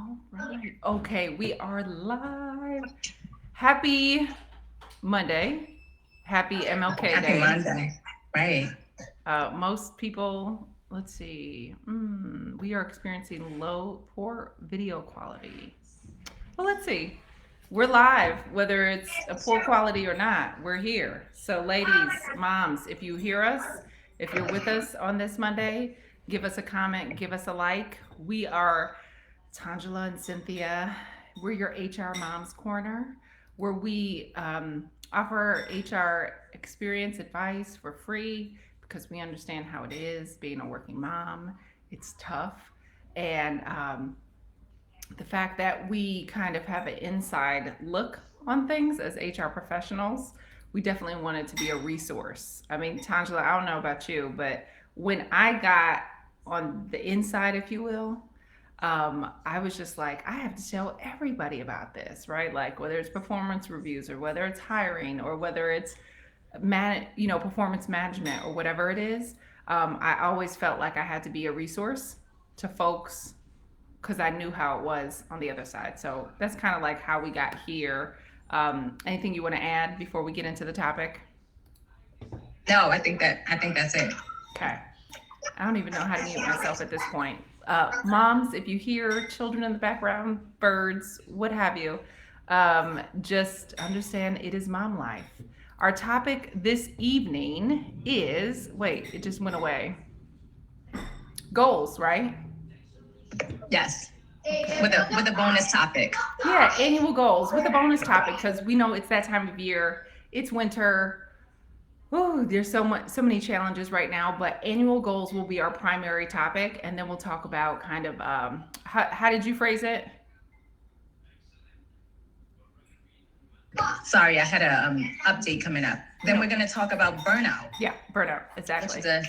All right. Okay, we are live. Happy Monday. Happy MLK Happy Day. Monday. Right. Most people, let's see, we are experiencing poor video quality. Well, let's see. We're live, whether it's a poor quality or not. We're here. So, ladies, moms, if you hear us, if you're with us on this Monday, give us a comment, give us a like. We are Tangela and Cynthia. We're your HR Moms Corner, where we offer HR experience advice for free because we understand how it is being a working mom. It's tough. And the fact that we kind of have an inside look on things as HR professionals, we definitely wanted to be a resource. I mean, Tangela, I don't know about you, but when I got on the inside, if you will, I was just like, I have to tell everybody about this, right? Like whether it's performance reviews or whether it's hiring or whether it's performance management or whatever it is. I always felt like I had to be a resource to folks because I knew how it was on the other side. So that's kind of like how we got here. Anything you want to add before we get into the topic? No, I think that's it. Okay. I don't even know how to mute myself at this point. Moms, if you hear children in the background, birds, what have you, just understand it is mom life. Our topic this evening is wait, it just went away. Goals, right? Yes. Okay. With a bonus topic. Yeah, annual goals with a bonus topic because we know it's that time of year. It's winter. Oh, there's so many challenges right now, but annual goals will be our primary topic, and then we'll talk about kind of how did you phrase it? Sorry, I had a update coming up. Then No, we're going to talk about burnout, yeah, burnout, which exactly. is a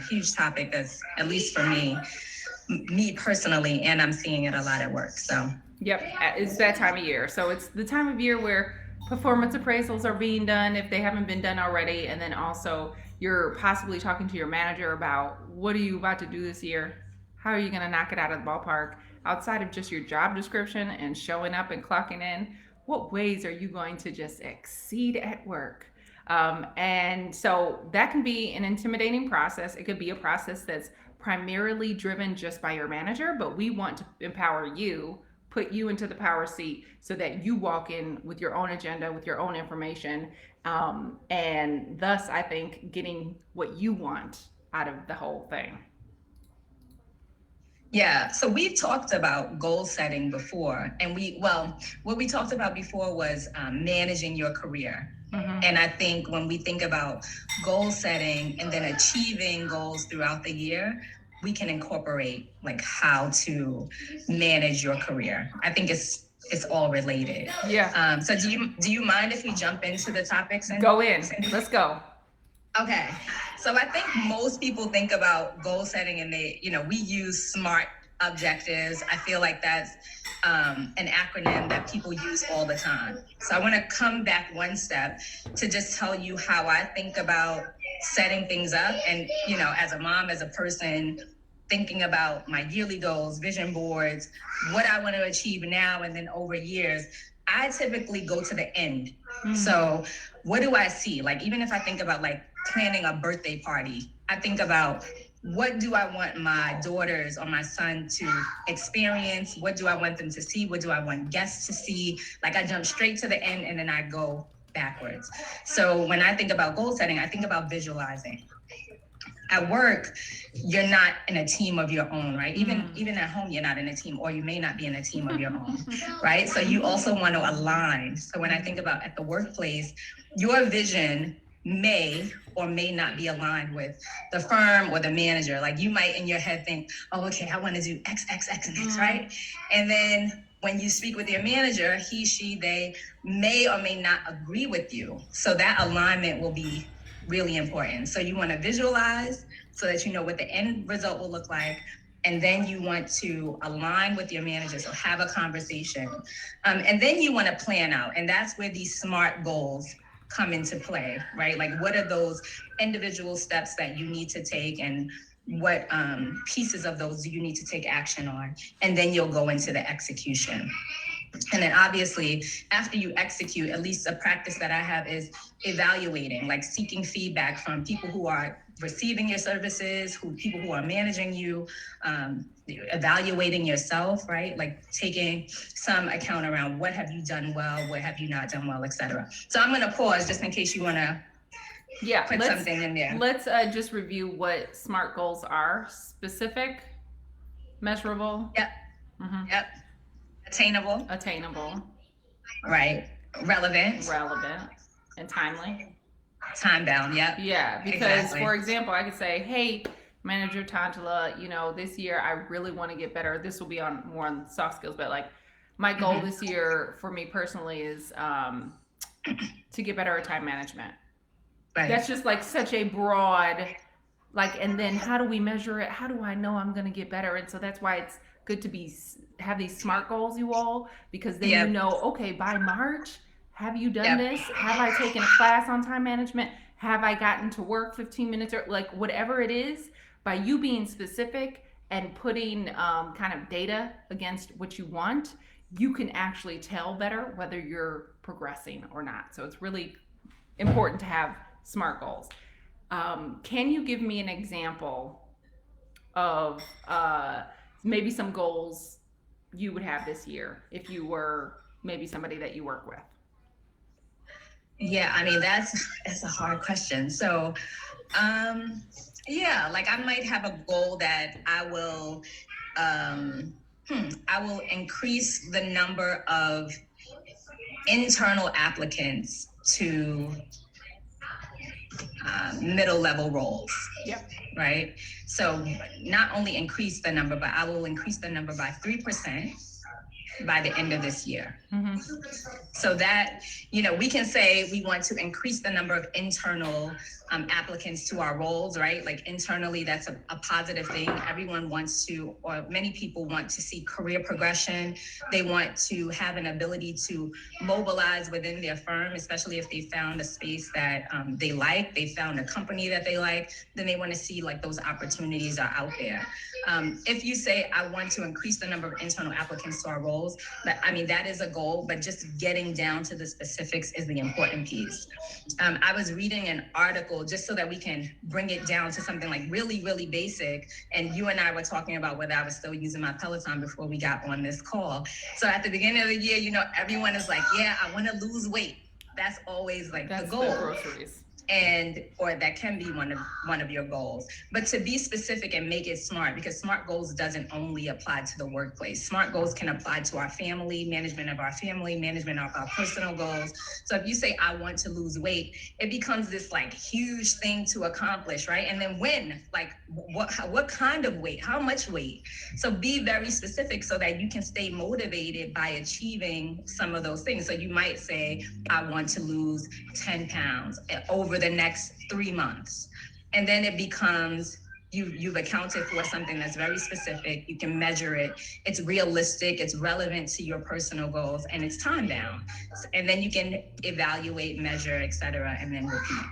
huge topic that's at least for me personally, and I'm seeing it a lot at work. So Yep, it's that time of year. So it's the time of year where performance appraisals are being done if they haven't been done already, and then also you're possibly talking to your manager about what are you about to do this year? How are you going to knock it out of the ballpark outside of just your job description and showing up and clocking in? What ways are you going to just exceed at work? And so that can be an intimidating process. It could be a process that's primarily driven just by your manager, but we want to empower you, put you into the power seat so that you walk in with your own agenda, with your own information, and thus I think getting what you want out of the whole thing. yeah, so we've talked about goal setting before, and what we talked about before was managing your career. Mm-hmm. And I think when we think about goal setting and then achieving goals throughout the year, we can incorporate like how to manage your career. I think it's all related. Yeah. So do you mind if we jump into the topics and Go in. Let's go. okay. So I think most people think about goal setting and we use SMART objectives. I feel like that's an acronym that people use all the time. So I want to come back one step to just tell you how I think about setting things up. And, as a mom, as a person, thinking about my yearly goals, vision boards, what I want to achieve now and then over years, I typically go to the end. So what do I see? Like, even if I think about like planning a birthday party, I think about what do I want my daughters or my son to experience? What do I want them to see? What do I want guests to see? Like, I jump straight to the end and then I go backwards. So when I think about goal setting, I think about visualizing. At work, you're not in a team of your own, right? Even at home, you're not in a team, or you may not be in a team of your own, right? So you also want to align. So when I think about at the workplace, your vision may or may not be aligned with the firm or the manager. Like, you might in your head think, oh, okay, I want to do X, X, X, and X, right? And then when you speak with your manager, he, she, they may or may not agree with you. So that alignment will be really important. So you want to visualize so that you know what the end result will look like. And then you want to align with your manager, so have a conversation. And then you want to plan out. And that's where these SMART goals come into play, right? Like, what are those individual steps that you need to take? And pieces of those do you need to take action on, and then you'll go into the execution. And then obviously, after you execute, at least a practice that I have is evaluating, like seeking feedback from people who are receiving your services, people who are managing you, evaluating yourself, right? Like taking some account around what have you done well, what have you not done well, etc. So I'm going to pause just in case you want to put something in there. Let's just review what SMART goals are: specific, measurable. Yep. Mm-hmm. Yep. Attainable. Right. Relevant. And timely. Time bound. Yep. Yeah, because for example, I could say, hey, Manager Tangela, this year I really want to get better. This will be on more on soft skills, but like my goal this year for me personally is to get better at time management. Right. That's just like such a broad, and then how do we measure it? How do I know I'm going to get better? And so that's why it's good to have these SMART goals, you all, because then okay, by March, have you done this? Have I taken a class on time management? Have I gotten to work 15 minutes or whatever it is? By you being specific and putting kind of data against what you want, you can actually tell better whether you're progressing or not. So it's really important to have SMART goals. Can you give me an example of maybe some goals you would have this year if you were maybe somebody that you work with? Yeah, I mean, that's a hard question. So, I might have a goal that I will increase the number of internal applicants to middle level roles. Yep. Right. So not only increase the number, but I will increase the number by 3% by the end of this year. Mm-hmm. So that, we can say we want to increase the number of internal applicants to our roles, right? Like internally, that's a positive thing. Everyone wants to, or many people want to see career progression. They want to have an ability to mobilize within their firm, especially if they found a space that they like, they found a company that they like, then they want to see those opportunities are out there. If you say, I want to increase the number of internal applicants to our roles, that is a goal, but just getting down to the specifics is the important piece. I was reading an article just so that we can bring it down to something really, really basic. And you and I were talking about whether I was still using my Peloton before we got on this call. So at the beginning of the year, everyone is like, yeah, I want to lose weight. That's always the goal. The groceries. Or that can be one of your goals, but to be specific and make it SMART, because SMART goals doesn't only apply to the workplace. SMART goals can apply to our family, management of our family, management of our personal goals. So if you say, I want to lose weight, it becomes this huge thing to accomplish, right? And then when, what kind of weight, how much weight? So be very specific so that you can stay motivated by achieving some of those things. So you might say, I want to lose 10 pounds over the next 3 months. And then it becomes you've accounted for something that's very specific. You can measure it. It's realistic. It's relevant to your personal goals, and it's time bound. And then you can evaluate, measure, etc., and then repeat.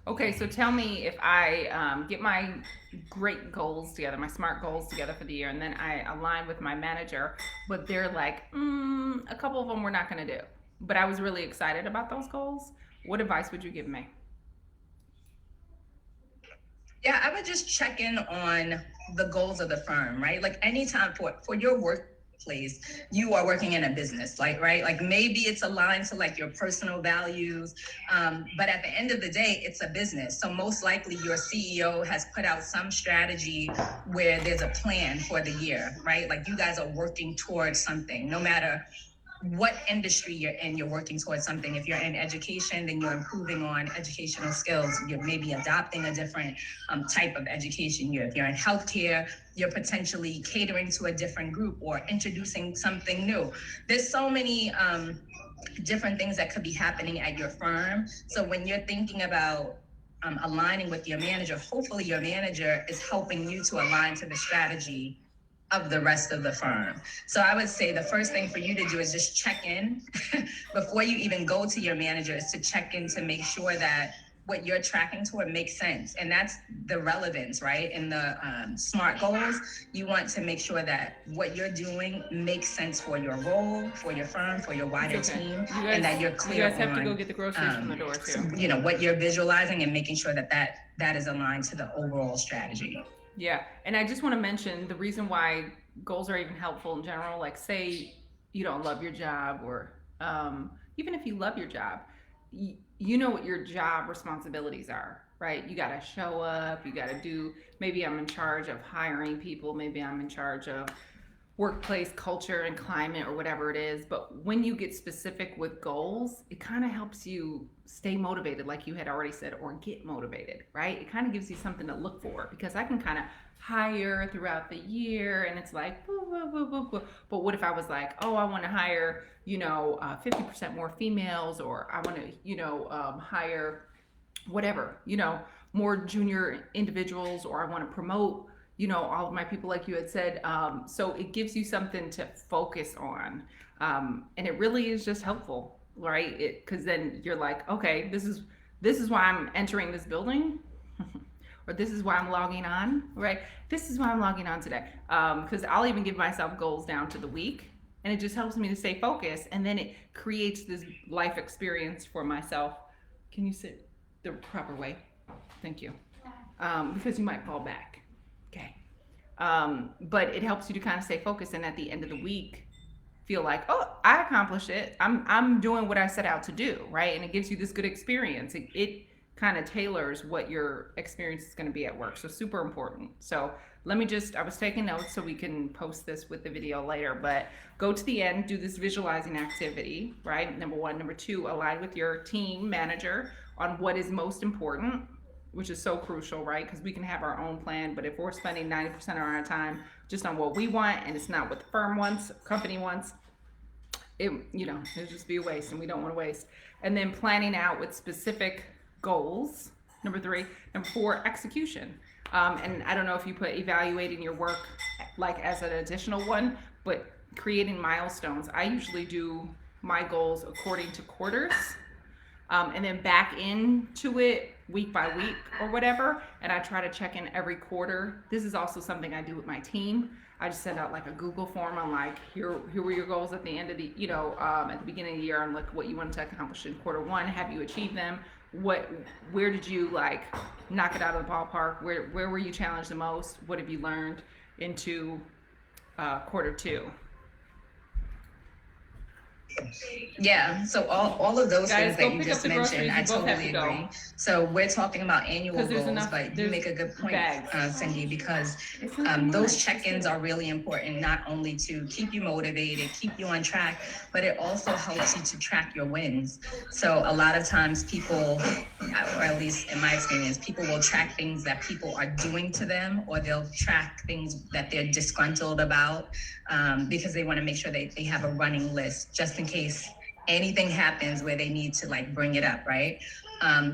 Okay, so tell me, if I get my great goals together, my SMART goals together for the year, and then I align with my manager, but they're like, a couple of them we're not going to do. But I was really excited about those goals. What advice would you give me? Yeah, I would just check in on the goals of the firm, right? Anytime for your workplace, you are working in a business, right? Maybe it's aligned to your personal values, but at the end of the day, it's a business. So most likely your CEO has put out some strategy where there's a plan for the year, right? You guys are working towards something, no matter what industry you're in, you're working towards something. If you're in education, then you're improving on educational skills. You're maybe adopting a different type of education. If you're in healthcare, you're potentially catering to a different group or introducing something new. There's so many different things that could be happening at your firm. So when you're thinking about aligning with your manager, hopefully your manager is helping you to align to the strategy of the rest of the firm. So I would say the first thing for you to do is just check in before you even go to your manager, is to check in to make sure that what you're tracking toward makes sense. And that's the relevance, right? In the SMART goals, you want to make sure that what you're doing makes sense for your role, for your firm, for your It's wider okay. team, You and guys, that you're you clear guys have to go on get the groceries from the door too. what you're visualizing and making sure that that is aligned to the overall strategy. Yeah, and I just want to mention the reason why goals are even helpful in general. Like, say you don't love your job, or even if you love your job, you know what your job responsibilities are, right? You got to show up. You got to do. Maybe I'm in charge of hiring people. Maybe I'm in charge of workplace culture and climate or whatever it is. But when you get specific with goals, it kind of helps you stay motivated, like you had already said, or get motivated, right? It kind of gives you something to look for, because I can kind of hire throughout the year and it's like, boo, boo, boo, boo, boo. But what if I was like, oh, I want to hire, 50% more females, or I want to, hire whatever, more junior individuals, or I want to promote, all of my people, like you had said. So it gives you something to focus on. And it really is just helpful, right? Because then you're like, okay, this is why I'm entering this building. Or this is why I'm logging on, right? This is why I'm logging on today. Because I'll even give myself goals down to the week, and it just helps me to stay focused. And then it creates this life experience for myself. Can you sit the proper way? Thank you. Because you might fall back. Okay. But it helps you to kind of stay focused, and at the end of the week, feel like, oh, I accomplished it. I'm doing what I set out to do, right? And it gives you this good experience. It kind of tailors what your experience is going to be at work. So super important. So I was taking notes so we can post this with the video later, but go to the end, do this visualizing activity, right? Number one. Number two, align with your team manager on what is most important, which is so crucial, right? Because we can have our own plan, but if we're spending 90% of our time just on what we want and it's not what the firm wants, company wants, it'll just be a waste, and we don't want to waste. And then planning out with specific goals. Number three. Number four, execution. And I don't know if you put evaluating your work like as an additional one, but creating milestones. I usually do my goals according to quarters, and then back into it week by week or whatever. And I try to check in every quarter. This is also something I do with my team. I just send out like a Google form on like, here were your goals at the end of the, at the beginning of the year, and like what you wanted to accomplish in quarter one. Have you achieved them? Where did you like knock it out of the ballpark? Where were you challenged the most? What have you learned into quarter two? Yeah, so all of those Guys, things that you just mentioned, I totally agree. Go. So we're talking about annual goals, but you make a good point, Cindy, because those check-ins are really important, not only to keep you motivated, keep you on track, but it also helps you to track your wins. So a lot of times people, or at least in my experience, people will track things that people are doing to them, or they'll track things that they're disgruntled about, because they want to make sure they have a running list just in case anything happens where they need to like bring it up, right?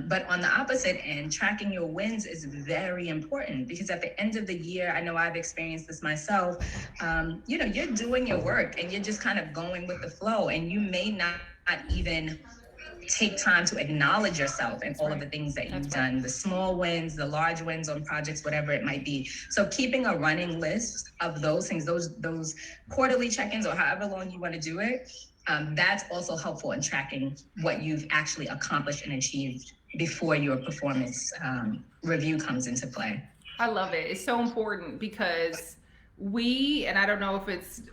But on the opposite end, tracking your wins is very important, because at the end of the year, I know I've experienced this myself, you're doing your work and you're just kind of going with the flow, and you may not even take time to acknowledge yourself and all of the things that you've done, the small wins, the large wins on projects, whatever it might be. So keeping a running list of those things, those quarterly check-ins, or however long you want to do it, that's also helpful in tracking what you've actually accomplished and achieved before your performance review comes into play. I love it. It's so important, because and I don't know if it's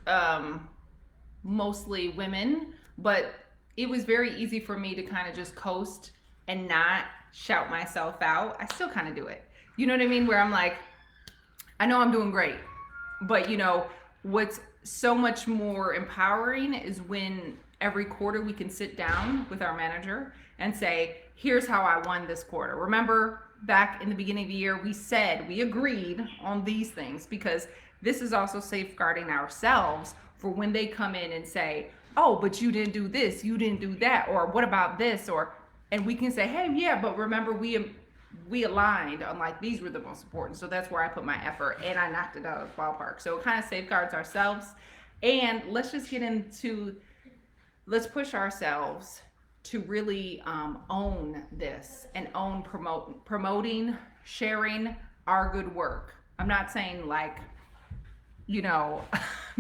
mostly women, but it was very easy for me to kind of just coast and not shout myself out. I still kind of do it. You know what I mean? Where I'm like, I know I'm doing great, but what's so much more empowering is when every quarter we can sit down with our manager and say, here's how I won this quarter. Remember back in the beginning of the year, we agreed on these things, because this is also safeguarding ourselves for when they come in and say, oh, but you didn't do this, you didn't do that, or what about this, and we can say, hey, yeah, but remember we aligned on like these were the most important. So that's where I put my effort, and I knocked it out of the ballpark. So it kind of safeguards ourselves. And let's push ourselves to really own this and own promoting, sharing our good work. I'm not saying like, you know,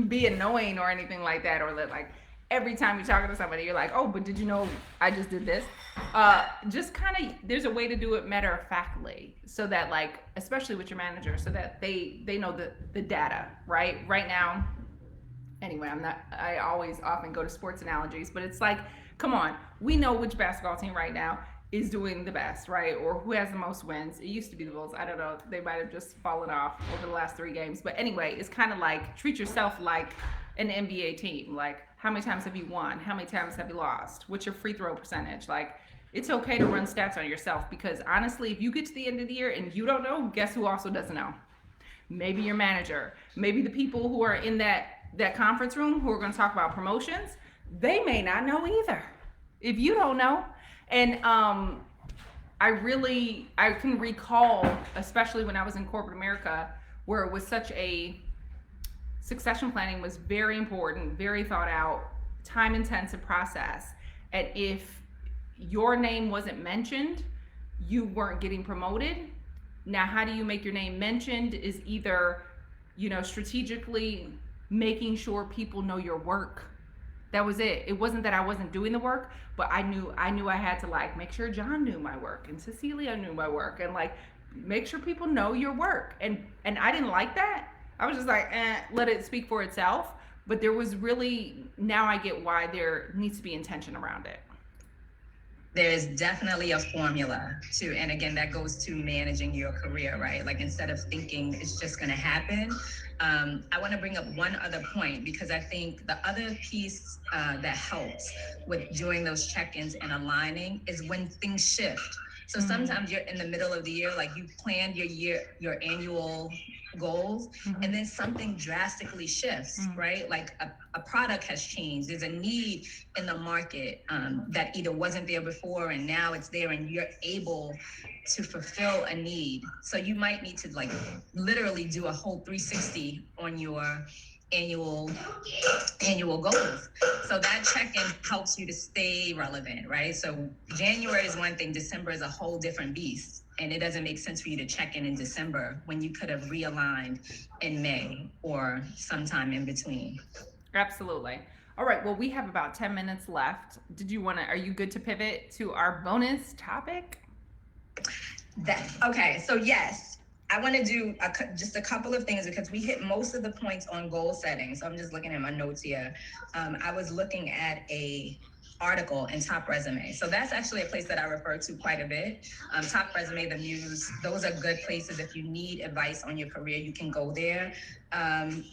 be annoying or anything like that, or that like every time you're talking to somebody, you're like, oh, but did you know I just did this? Just kind of, there's a way to do it matter of factly, so that like, especially with your manager, so that they know the data, right? Right now, anyway, I always often go to sports analogies, but it's like, come on, we know which basketball team right now is doing the best, right? Or who has the most wins. It used to be the Bulls. I don't know. They might have just fallen off over the last 3 games. But anyway, it's kind of like treat yourself like an NBA team. Like, how many times have you won? How many times have you lost? What's your free throw percentage? Like, it's okay to run stats on yourself, because honestly, if you get to the end of the year and you don't know, guess who also doesn't know? Maybe your manager, maybe the people who are in that conference room who are going to talk about promotions, they may not know either if you don't know. And I can recall, especially when I was in corporate America, where it was such a, succession planning was very important, very thought out, time intensive process. And if your name wasn't mentioned, you weren't getting promoted. Now, how do you make your name mentioned? Is either, strategically making sure people know your work. That was it. It wasn't that I wasn't doing the work, but I knew I had to like make sure John knew my work and Cecilia knew my work, and like make sure people know your work. And I didn't like that. I was just like, let it speak for itself. But there was really, now I get why there needs to be intention around it. There's definitely a formula to, and again, that goes to managing your career, right? Like, instead of thinking it's just going to happen. I want to bring up one other point, because I think the other piece that helps with doing those check-ins and aligning is when things shift. So sometimes you're in the middle of the year, like you planned your annual goals, and then something drastically shifts, right? Like a product has changed. There's a need in the market that either wasn't there before and now it's there, and you're able to fulfill a need. So you might need to like literally do a whole 360 on your annual goals. So that check-in helps you to stay relevant, right? So January is one thing, December is a whole different beast. And it doesn't make sense for you to check in December when you could have realigned in May or sometime in between. Absolutely. All right. Well, we have about 10 minutes left. Are you good to pivot to our bonus topic? Okay. So yes, I want to do just a couple of things, because we hit most of the points on goal setting. So I'm just looking at my notes here. I was looking at a article in Top Resume. So that's actually a place that I refer to quite a bit. Top Resume, the Muse, those are good places. If you need advice on your career, you can go there.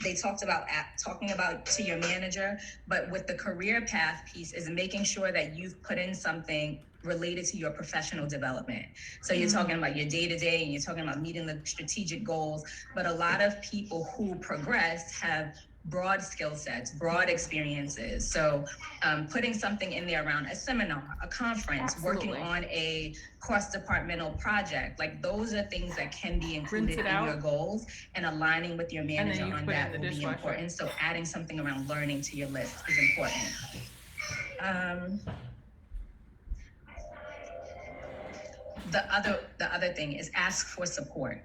They talked about talking about to your manager, but with the career path piece is making sure that you've put in something related to your professional development. So you're talking about your day-to-day, and you're talking about meeting the strategic goals, but a lot of people who progress have broad skill sets, broad experiences. So putting something in there around a seminar, a conference, Absolutely. working on a cross-departmental project, like those are things that can be included in your goals, and aligning with your manager on that will be important. So adding something around learning to your list is important. The other thing is ask for support.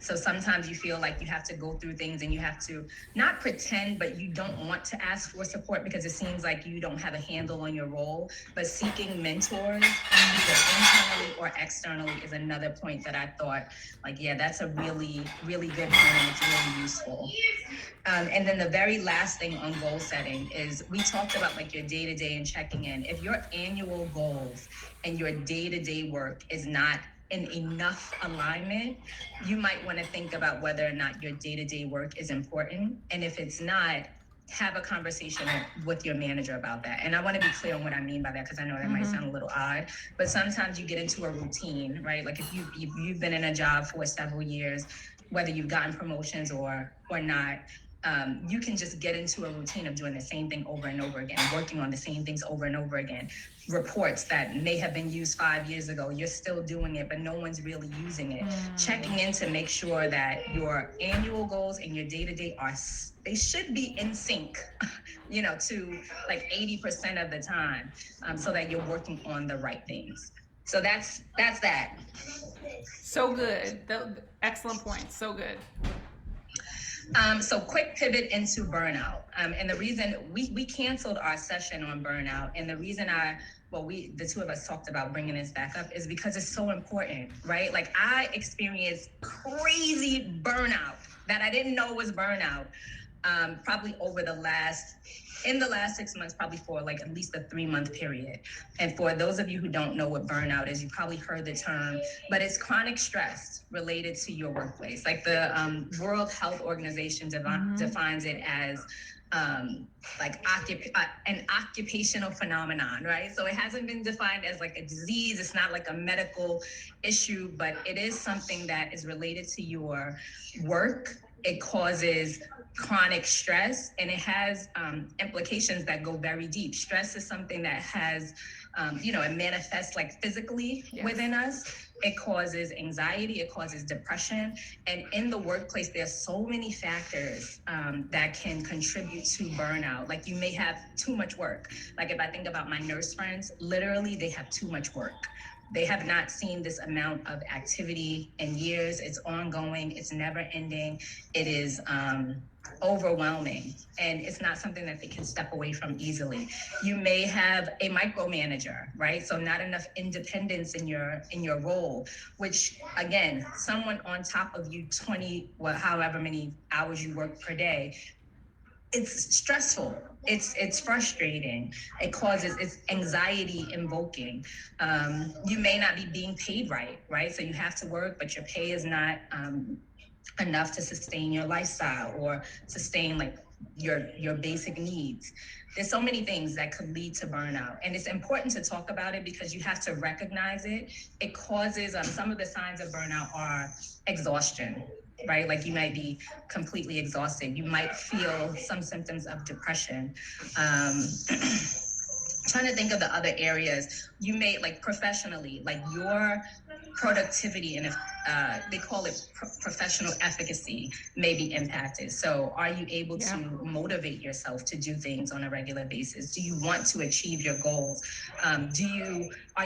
So sometimes you feel like you have to go through things and you have to not pretend, but you don't want to ask for support because it seems like you don't have a handle on your role. But seeking mentors, either internally or externally, is another point that I thought, like, yeah, that's a really, really good point, and it's really useful. And then the very last thing on goal setting is, we talked about like your day-to-day and checking in. If your annual goals and your day-to-day work is not in enough alignment, you might want to think about whether or not your day-to-day work is important. And if it's not, have a conversation with your manager about that. And I want to be clear on what I mean by that, because I know that might sound a little odd, but sometimes you get into a routine, right? Like if you've been in a job for several years, whether you've gotten promotions or not, you can just get into a routine of doing the same thing over and over again, working on the same things over and over again. Reports that may have been used 5 years ago, you're still doing it, but no one's really using it. Checking in to make sure that your annual goals and your day-to-day they should be in sync to like 80% of the time, so that you're working on the right things. So that's that. So good. Excellent points. So good. So quick pivot into burnout. And the reason we canceled our session on burnout, and the reason we the two of us talked about bringing this back up is because it's so important, right? Like I experienced crazy burnout that I didn't know was burnout, probably in the last 6 months, probably for like at least a 3 month period. And for those of you who don't know what burnout is, you probably heard the term, but it's chronic stress related to your workplace. Like the World Health Organization defines it as like an occupational phenomenon, right? So it hasn't been defined as like a disease. It's not like a medical issue, but it is something that is related to your work. It causes chronic stress, and it has implications that go very deep. Stress is something that has, it manifests like physically within us. It causes anxiety, it causes depression. And in the workplace, there's so many factors that can contribute to burnout. Like you may have too much work. Like if I think about my nurse friends, literally they have too much work. They have not seen this amount of activity in years. It's ongoing, it's never ending. It is overwhelming, and it's not something that they can step away from easily. You may have a micromanager, right? So not enough independence in your role, which again, someone on top of you 20, however many hours you work per day, it's stressful. It's frustrating. It's anxiety invoking. You may not be being paid right? So you have to work, but your pay is not enough to sustain your lifestyle or sustain like your basic needs. There's so many things that could lead to burnout, and it's important to talk about it because you have to recognize it. It causes some of the signs of burnout are exhaustion, right? Like you might be completely exhausted. You might feel some symptoms of depression. Trying to think of the other areas you may, like professionally, like your productivity and they call it professional efficacy may be impacted. So are you able to motivate yourself to do things on a regular basis? Do you want to achieve your goals? Are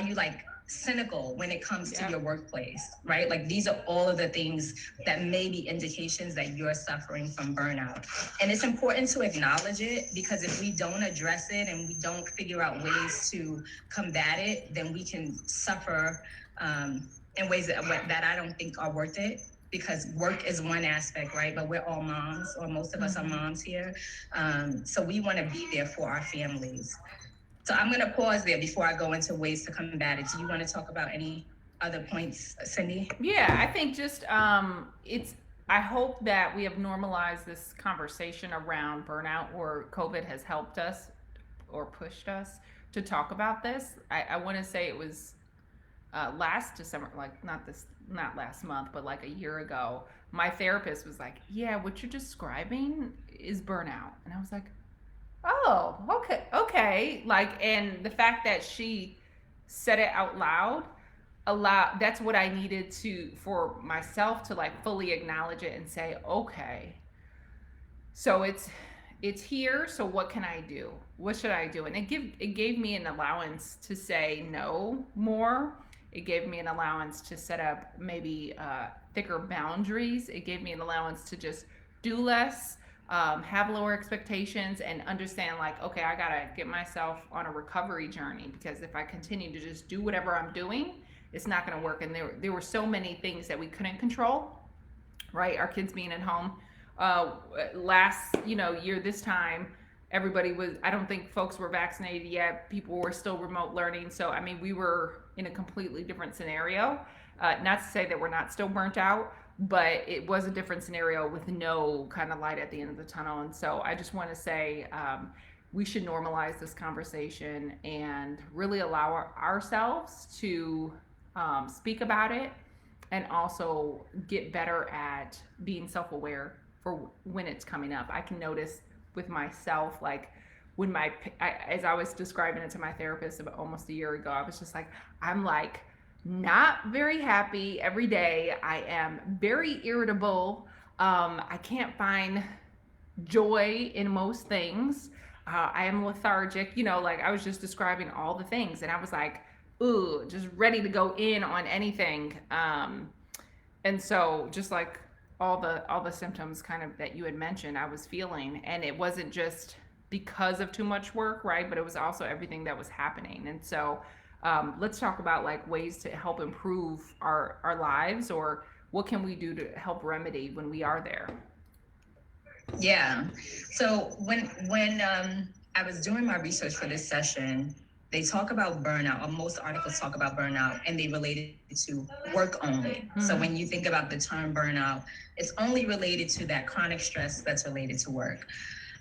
you like cynical when it comes to your workplace, right? Like these are all of the things that may be indications that you're suffering from burnout. And it's important to acknowledge it, because if we don't address it and we don't figure out ways to combat it, then we can suffer in ways that I don't think are worth it. Because work is one aspect, right? But we're all moms, or most of us are moms here. So we want to be there for our families. So I'm going to pause there before I go into ways to combat it. Do you want to talk about any other points, Cindy? Yeah, I think just it's. I hope that we have normalized this conversation around burnout, or COVID has helped us or pushed us to talk about this. I want to say it was last December, like not last month, but like a year ago. My therapist was like, "Yeah, what you're describing is burnout," and I was like, "Oh, okay." Like, and the fact that she said it out loud, that's what I needed to for myself to like fully acknowledge it and say, okay, so it's here. So what can I do? What should I do? And it gave me an allowance to say no more. It gave me an allowance to set up maybe thicker boundaries. It gave me an allowance to just do less, have lower expectations, and understand like, okay, I gotta get myself on a recovery journey, because if I continue to just do whatever I'm doing, it's not gonna work. And there were so many things that we couldn't control, right? Our kids being at home. Last year this time, everybody was, I don't think folks were vaccinated yet. People were still remote learning. So I mean, we were in a completely different scenario. Not to say that we're not still burnt out, but it was a different scenario with no kind of light at the end of the tunnel. And so I just want to say we should normalize this conversation and really allow ourselves to speak about it, and also get better at being self-aware for when it's coming up. I can notice with myself, like when as I was describing it to my therapist about almost a year ago, I was just like, I'm like not very happy every day. I am very irritable. I can't find joy in most things. I am lethargic, like I was just describing all the things, and I was like, ooh, just ready to go in on anything. And so just like all the symptoms kind of that you had mentioned, I was feeling, and it wasn't just because of too much work, right? But it was also everything that was happening. And so let's talk about like ways to help improve our lives, or what can we do to help remedy when we are there. Yeah. So when I was doing my research for this session, they talk about burnout, or most articles talk about burnout, and they relate it to work only. So when you think about the term burnout, it's only related to that chronic stress that's related to work.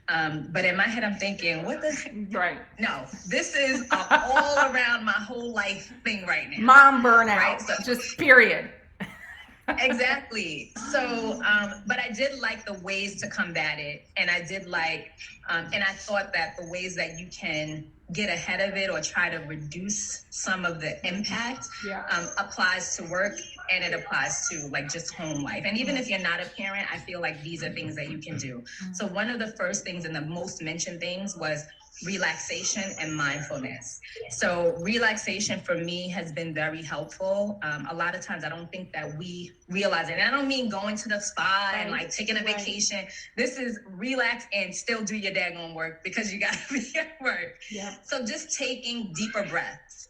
But in my head, I'm thinking, what the heck? Right. No, this is all around my whole life thing right now. Mom burnout. Right? So, just period. exactly. So, but I did like the ways to combat it, and I did like, and I thought that the ways that you can get ahead of it or try to reduce some of the impact Yeah. Applies to work, and it applies to like just home life. And even if you're not a parent, I feel like these are things that you can do. So one of the first things and the most mentioned things was relaxation and mindfulness. So relaxation for me has been very helpful. A lot of times I don't think that we realize it. And I don't mean going to the spa and like taking a vacation. This is relax and still do your daggone work because you got to be at work. Yeah. So just taking deeper breaths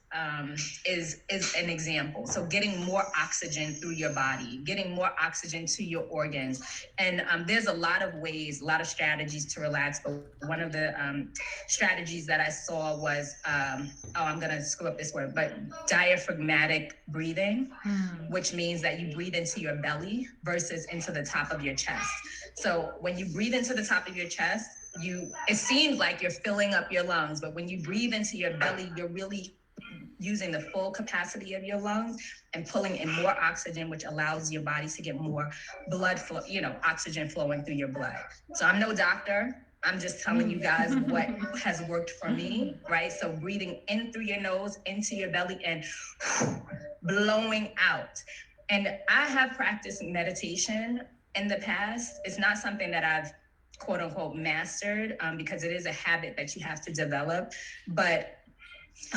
is an example. So getting more oxygen through your body, getting more oxygen to your organs. And there's a lot of ways, a lot of strategies to relax. But one of the strategies that I saw was, I'm going to screw up this word, but diaphragmatic breathing, which means that you breathe into your belly versus into the top of your chest. So when you breathe into the top of your chest, it seems like you're filling up your lungs, but when you breathe into your belly, you're really using the full capacity of your lungs and pulling in more oxygen, which allows your body to get more blood flow, oxygen flowing through your blood. So I'm no doctor. I'm just telling you guys what has worked for me, right? So breathing in through your nose, into your belly, and blowing out. And I have practiced meditation in the past. It's not something that I've quote unquote mastered because it is a habit that you have to develop. But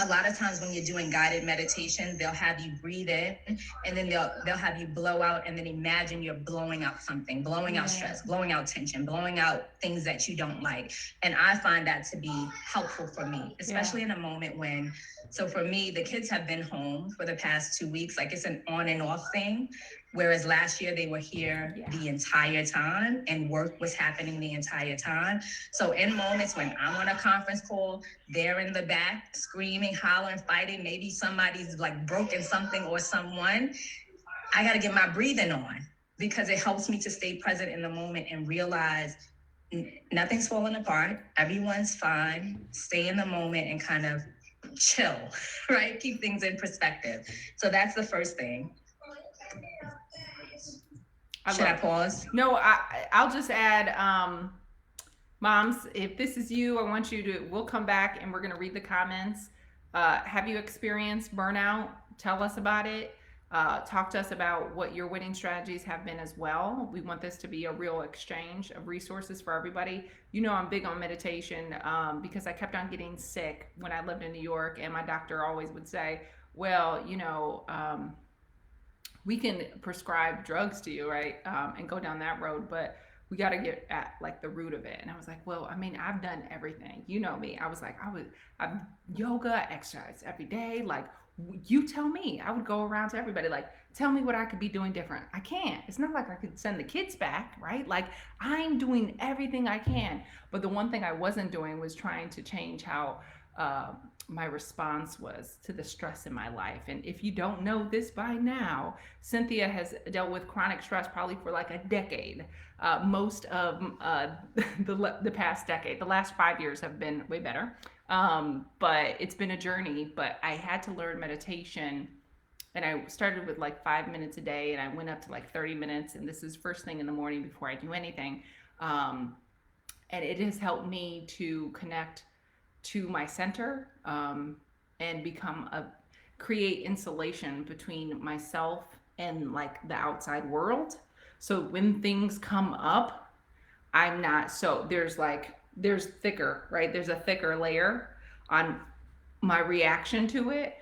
a lot of times when you're doing guided meditation, they'll have you breathe in and then they'll have you blow out, and then imagine you're blowing out something, blowing out stress, blowing out tension, blowing out things that you don't like. And I find that to be helpful for me, especially in a moment when, so for me, the kids have been home for the past 2 weeks. Like it's an on and off thing. Whereas last year they were here the entire time and work was happening the entire time. So in moments when I'm on a conference call, they're in the back screaming, hollering, fighting. Maybe somebody's like broken something or someone. I got to get my breathing on because it helps me to stay present in the moment and realize nothing's falling apart. Everyone's fine. Stay in the moment and kind of chill, right? Keep things in perspective. So that's the first thing. Should I pause? No, I'll just add, moms, if this is you, I want you to, we'll come back and we're going to read the comments. Have you experienced burnout? Tell us about it. Talk to us about what your winning strategies have been as well. We want this to be a real exchange of resources for everybody. I'm big on meditation because I kept on getting sick when I lived in New York, and my doctor always would say, well, we can prescribe drugs to you, right? And go down that road, but we got to get at like the root of it. And I was like, well, I mean, I've done everything. You know me. I was like, I've yoga, exercise every day. Like, you tell me. I would go around to everybody, like, tell me what I could be doing different. I can't. It's not like I could send the kids back, right? Like, I'm doing everything I can. But the one thing I wasn't doing was trying to change how my response was to the stress in my life. And if you don't know this by now, Cynthia has dealt with chronic stress probably for like a decade. Most of the past decade, the last 5 years have been way better. But it's been a journey. But I had to learn meditation, and I started with like 5 minutes a day, and I went up to like 30 minutes. And this is first thing in the morning before I do anything. And it has helped me to connect to my center and create insulation between myself and like the outside world. So when things come up, I'm not, so there's like there's thicker, right? There's a thicker layer on my reaction to it,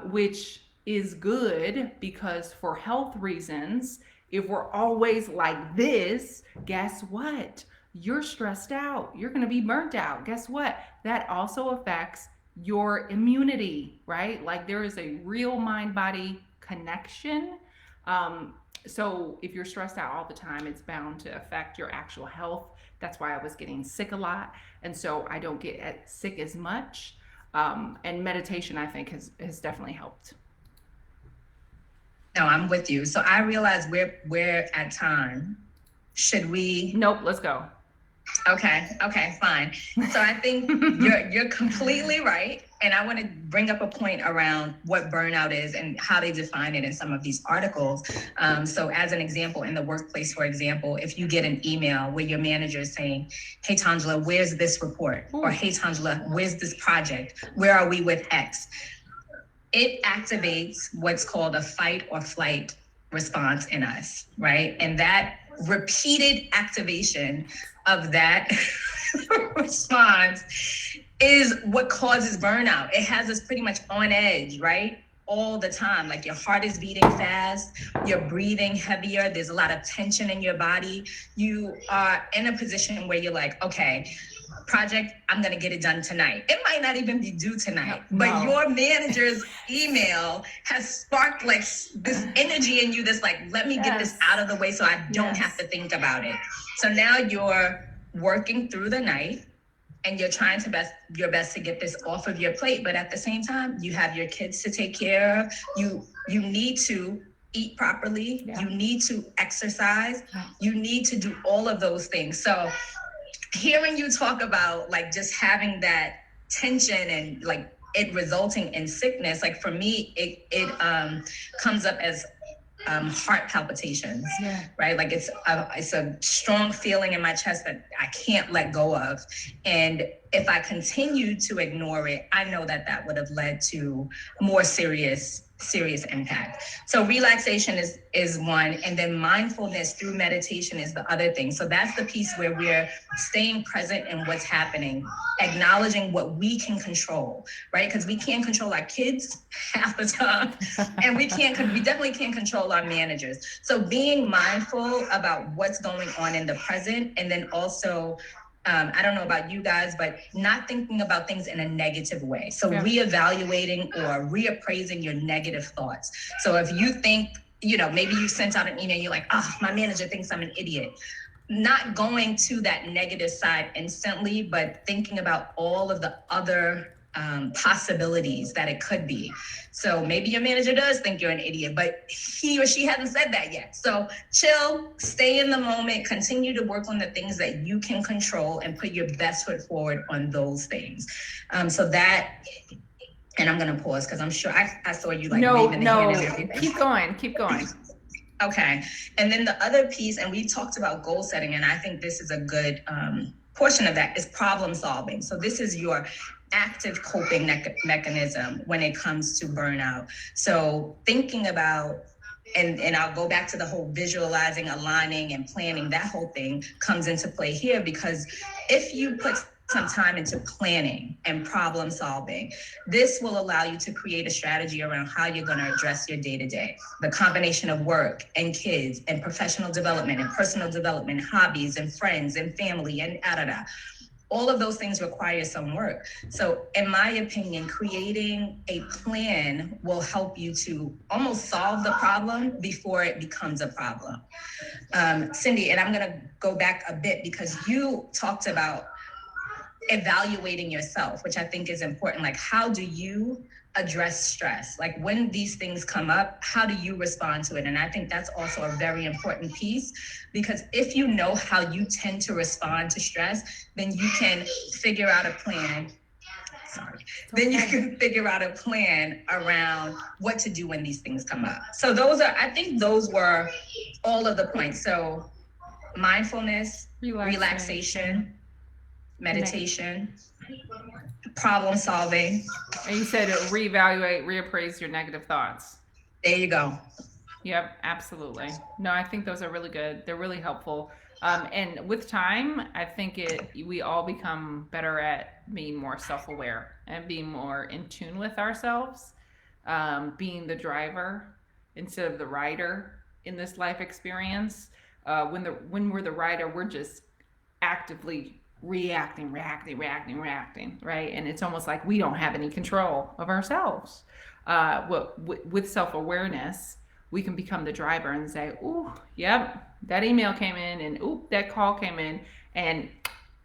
which is good because for health reasons, if we're always like this, guess what? You're stressed out. You're going to be burnt out. Guess what? That also affects your immunity, right? Like there is a real mind body connection. Um, so if you're stressed out all the time, it's bound to affect your actual health. That's why I was getting sick a lot. And so I don't get sick as much. And meditation, I think, has definitely helped. No, I'm with you. So I realize we're at time. Should we? Nope, let's go. Okay, fine. So I think you're completely right. And I want to bring up a point around what burnout is and how they define it in some of these articles. So as an example, in the workplace, for example, if you get an email where your manager is saying, hey, Tangela, where's this report? Or hey, Tangela, where's this project? Where are we with X? It activates what's called a fight or flight response in us, right? And that repeated activation of that response is what causes burnout. It has us pretty much on edge, right? All the time. Like your heart is beating fast, you're breathing heavier, there's a lot of tension in your body. You are in a position where you're like, okay, project, I'm going to get it done tonight. It might not even be due tonight, but your manager's email has sparked like this energy in you that's like, let me get this out of the way so I don't have to think about it. So now you're working through the night and you're trying your best to get this off of your plate. But at the same time, you have your kids to take care of. You need to eat properly. You need to exercise. You need to do all of those things. So hearing you talk about like just having that tension and like it resulting in sickness, like for me, it comes up as heart palpitations, right? Like it's a strong feeling in my chest that I can't let go of. And if I continue to ignore it, I know that would have led to more serious impact. So relaxation is one, and then mindfulness through meditation is the other thing. So that's the piece where we're staying present in what's happening, acknowledging what we can control, right? Because we can't control our kids half the time, and we definitely can't control our managers. So being mindful about what's going on in the present, and then also I don't know about you guys, but not thinking about things in a negative way. So reevaluating or reappraising your negative thoughts. So if you think, maybe you sent out an email, you're like, oh, my manager thinks I'm an idiot. Not going to that negative side instantly, but thinking about all of the other possibilities that it could be. So maybe your manager does think you're an idiot, but he or she hasn't said that yet. So chill, stay in the moment, continue to work on the things that you can control and put your best foot forward on those things. So that, and I'm going to pause because I'm sure I saw you like waving the hand and everything. Keep going. Okay. And then the other piece, and we talked about goal setting, and I think this is a good portion of that, is problem solving. So this is your active coping mechanism when it comes to burnout. So thinking about, and I'll go back to the whole visualizing, aligning, and planning, that whole thing comes into play here, because if you put some time into planning and problem solving, this will allow you to create a strategy around how you're going to address your day-to-day. The combination of work and kids and professional development and personal development, hobbies and friends and family and all of those things require some work. So in my opinion, creating a plan will help you to almost solve the problem before it becomes a problem. Cindy, and I'm going to go back a bit because you talked about evaluating yourself, which I think is important. Like, how do you address stress? Like when these things come up, how do you respond to it? And I think that's also a very important piece, because if you know how you tend to respond to stress, then you can figure out a plan. Then you can figure out a plan around what to do when these things come up. So I think those were all of the points. So mindfulness, relaxation, meditation, problem solving. And you said reevaluate, reappraise your negative thoughts. There you go. Yep, absolutely. No, I think those are really good. They're really helpful. And with time, I think we all become better at being more self-aware and being more in tune with ourselves, being the driver instead of the rider in this life experience. When we're the rider, we're just actively reacting, right? And it's almost like we don't have any control of ourselves. With self awareness, we can become the driver and say, "Ooh, yep, that email came in, and ooh, that call came in, and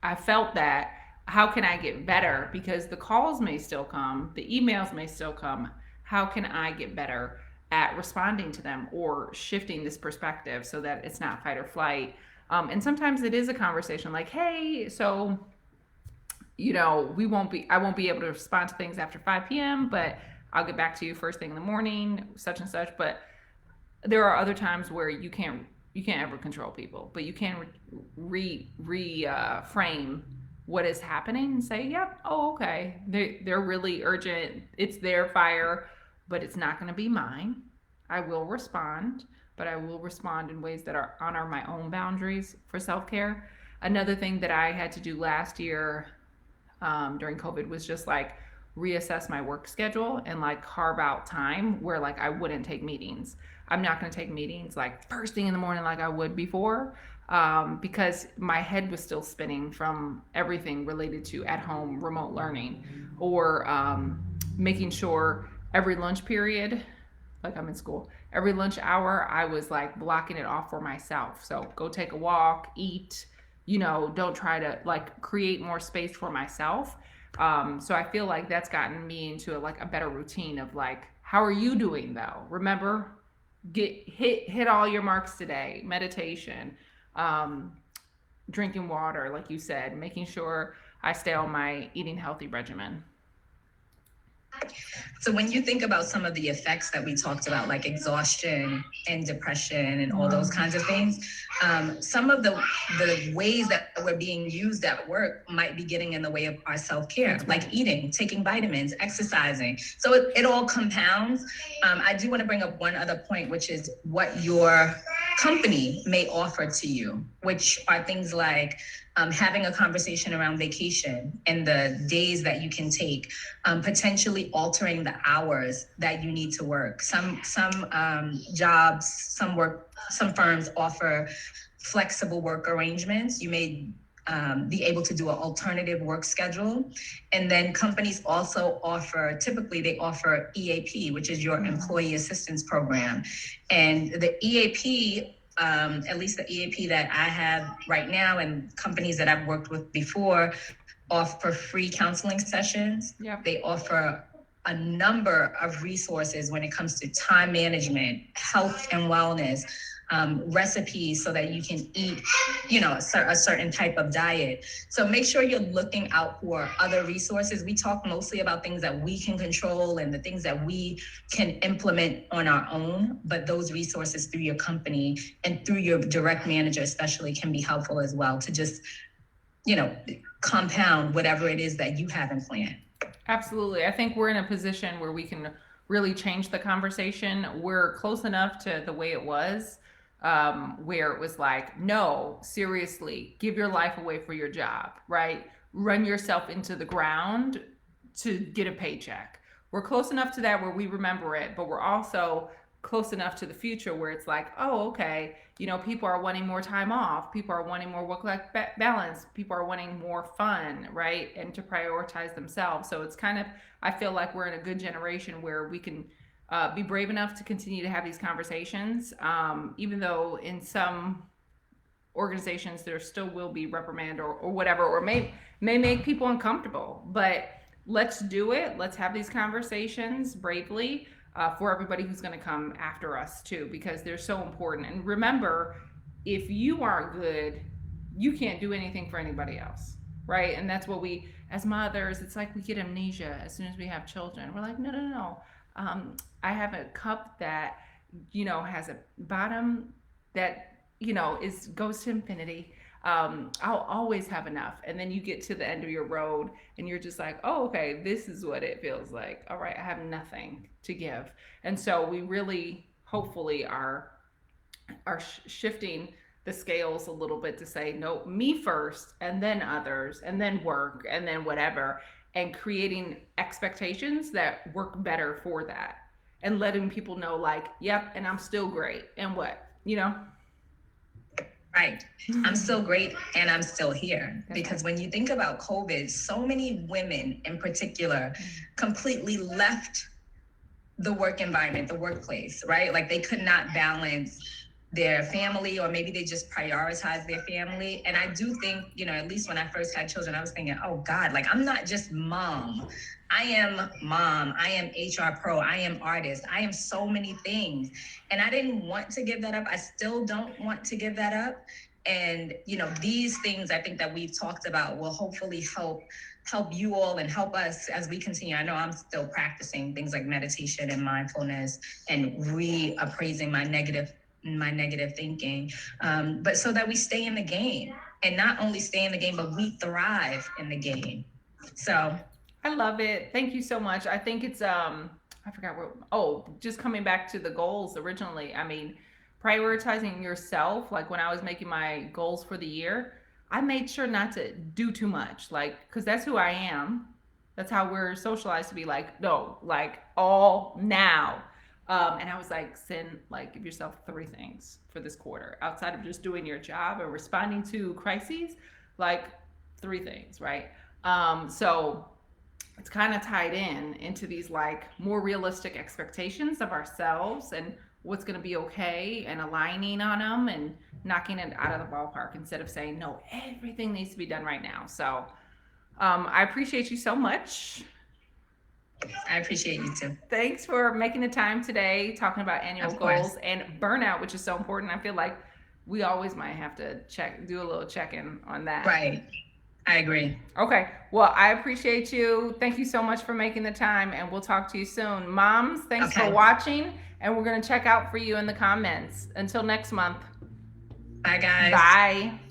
I felt that. How can I get better? Because the calls may still come, the emails may still come. How can I get better at responding to them or shifting this perspective so that it's not fight or flight?" And sometimes it is a conversation like, "Hey, so I won't be able to respond to things after 5 p.m., but I'll get back to you first thing in the morning, such and such." But there are other times where you can't ever control people, but you can frame what is happening and say, "Yep, oh okay, they're really urgent. It's their fire, but it's not going to be mine. I will respond, but I will respond in ways that are honor my own boundaries for self care." Another thing that I had to do last year during COVID was just like reassess my work schedule and like carve out time where like I wouldn't take meetings. I'm not going to take meetings like first thing in the morning like I would before, because my head was still spinning from everything related to at home remote learning, or making sure every lunch period, like I'm in school, every lunch hour, I was like blocking it off for myself. So go take a walk, eat, don't try to like create more space for myself. So I feel like that's gotten me into like a better routine of like, how are you doing though? Remember, hit all your marks today. Meditation, um, drinking water, like you said, making sure I stay on my eating healthy regimen. So when you think about some of the effects that we talked about, like exhaustion and depression and all those kinds of things, some of the ways that we're being used at work might be getting in the way of our self-care, like eating, taking vitamins, exercising. So it all compounds. I do want to bring up one other point, which is what your company may offer to you, which are things like having a conversation around vacation and the days that you can take, potentially altering the hours that you need to work. Some jobs, some firms offer flexible work arrangements. You may be able to do an alternative work schedule. And then companies also typically they offer EAP, which is your employee assistance program. And the EAP, at least the EAP that I have right now and companies that I've worked with before, offer free counseling sessions. Yep. They offer a number of resources when it comes to time management, health and wellness, recipes so that you can eat, a certain type of diet. So make sure you're looking out for other resources. We talk mostly about things that we can control and the things that we can implement on our own, but those resources through your company and through your direct manager especially can be helpful as well to just, compound whatever it is that you have in plan. Absolutely. I think we're in a position where we can really change the conversation. We're close enough to the way it was, where it was like, no, seriously, give your life away for your job, right? Run yourself into the ground to get a paycheck. We're close enough to that where we remember it, but we're also close enough to the future where it's like, oh, okay, people are wanting more time off. People are wanting more work-life balance. People are wanting more fun, right? And to prioritize themselves. So it's kind of, I feel like we're in a good generation where we can be brave enough to continue to have these conversations, even though in some organizations there still will be reprimand or whatever, or may make people uncomfortable. But let's do it. Let's have these conversations bravely, for everybody who's going to come after us too, because they're so important. And remember, if you aren't good, you can't do anything for anybody else, right? And that's what we, as mothers, it's like we get amnesia as soon as we have children. We're like, no, no, no. I have a cup that has a bottom that is goes to infinity. I'll always have enough. And then you get to the end of your road and you're just like, oh, okay, this is what it feels like. All right, I have nothing to give. And so we really, hopefully, are shifting the scales a little bit to say, no, me first, and then others, and then work, and then whatever, and creating expectations that work better for that, and letting people know, like, yep, and I'm still great, and what, you know? Right. I'm still great and I'm still here. Because when you think about COVID, so many women in particular completely left the work environment, the workplace, right? Like they could not balance their family, or maybe they just prioritize their family. And I do think, at least when I first had children, I was thinking, oh God, like I'm not just mom. I am mom. I am HR pro. I am artist. I am so many things. And I didn't want to give that up. I still don't want to give that up. And, these things I think that we've talked about will hopefully help you all and help us as we continue. I know I'm still practicing things like meditation and mindfulness and reappraising my negative thinking, but so that we stay in the game, and not only stay in the game, but we thrive in the game. So I love it. Thank you so much. I think it's I forgot what, just coming back to the goals originally. I mean, prioritizing yourself, like when I was making my goals for the year, I made sure not to do too much, like, because that's who I am. That's how we're socialized to be, like, no, like all now. And I was like, give yourself 3 things for this quarter outside of just doing your job or responding to crises, like 3 things, right? So it's kind of tied into these like more realistic expectations of ourselves and what's going to be okay, and aligning on them and knocking it out of the ballpark instead of saying, no, everything needs to be done right now. So I appreciate you so much. I appreciate you too. Thanks for making the time today, talking about annual goals and burnout, which is so important. I feel like we always might have to do a little check-in on that. Right. I agree. Okay. Well, I appreciate you. Thank you so much for making the time, and we'll talk to you soon. Moms, thanks for watching, and we're going to check out for you in the comments. Until next month. Bye, guys. Bye.